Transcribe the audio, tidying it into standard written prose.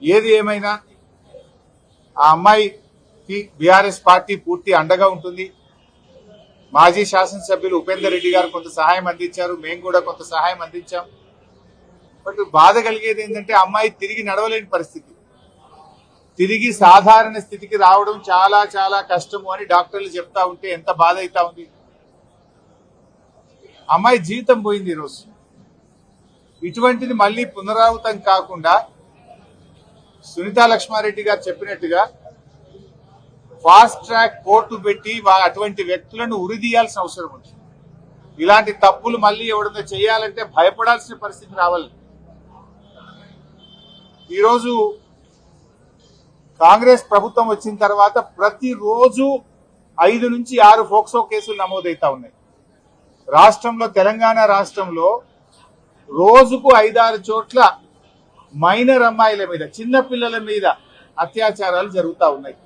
ఏది ఏమైనా ఆ అమ్మాయికి బీఆర్ఎస్ పార్టీ పూర్తి అండగా ఉంటుంది. మాజీ శాసనసభ్యులు ఉపేందర్ రెడ్డి గారు కొంత సహాయం అందించారు, మేము కూడా కొంత సహాయం అందించాం. బట్ బాధ కలిగేది ఏంటంటే అమ్మాయి తిరిగి నడవలేని పరిస్థితి, తిరిగి సాధారణ స్థితికి రావడం చాలా చాలా కష్టము అని డాక్టర్లు చెప్తా ఉంటే ఎంత బాధ అవుతా ఉంది. అమ్మాయి జీవితం పోయింది ఈరోజు. ఇటువంటిది మళ్ళీ పునరావృతం కాకుండా సునీతా లక్ష్మారెడ్డి గారు చెప్పినట్టుగా ఫాస్ట్ ట్రాక్ కోర్టు పెట్టి అటువంటి వ్యక్తులను ఉరిదీయాల్సిన అవసరం ఉంది. ఇలాంటి తప్పులు మళ్ళీ ఎవడన్నా చేయాలంటే భయపడాల్సిన పరిస్థితి రావాలి. ఈరోజు కాంగ్రెస్ ప్రభుత్వం వచ్చిన తర్వాత ప్రతిరోజు 5 నుంచి 6 ఫోక్సో కేసులు నమోదవుతా ఉన్నాయి. రాష్ట్రంలో, తెలంగాణ రాష్ట్రంలో రోజుకు 5-6 చోట్ల మైనర్ అమ్మాయిల మీద, చిన్న పిల్లల మీద అత్యాచారాలు జరుగుతూ ఉన్నాయి.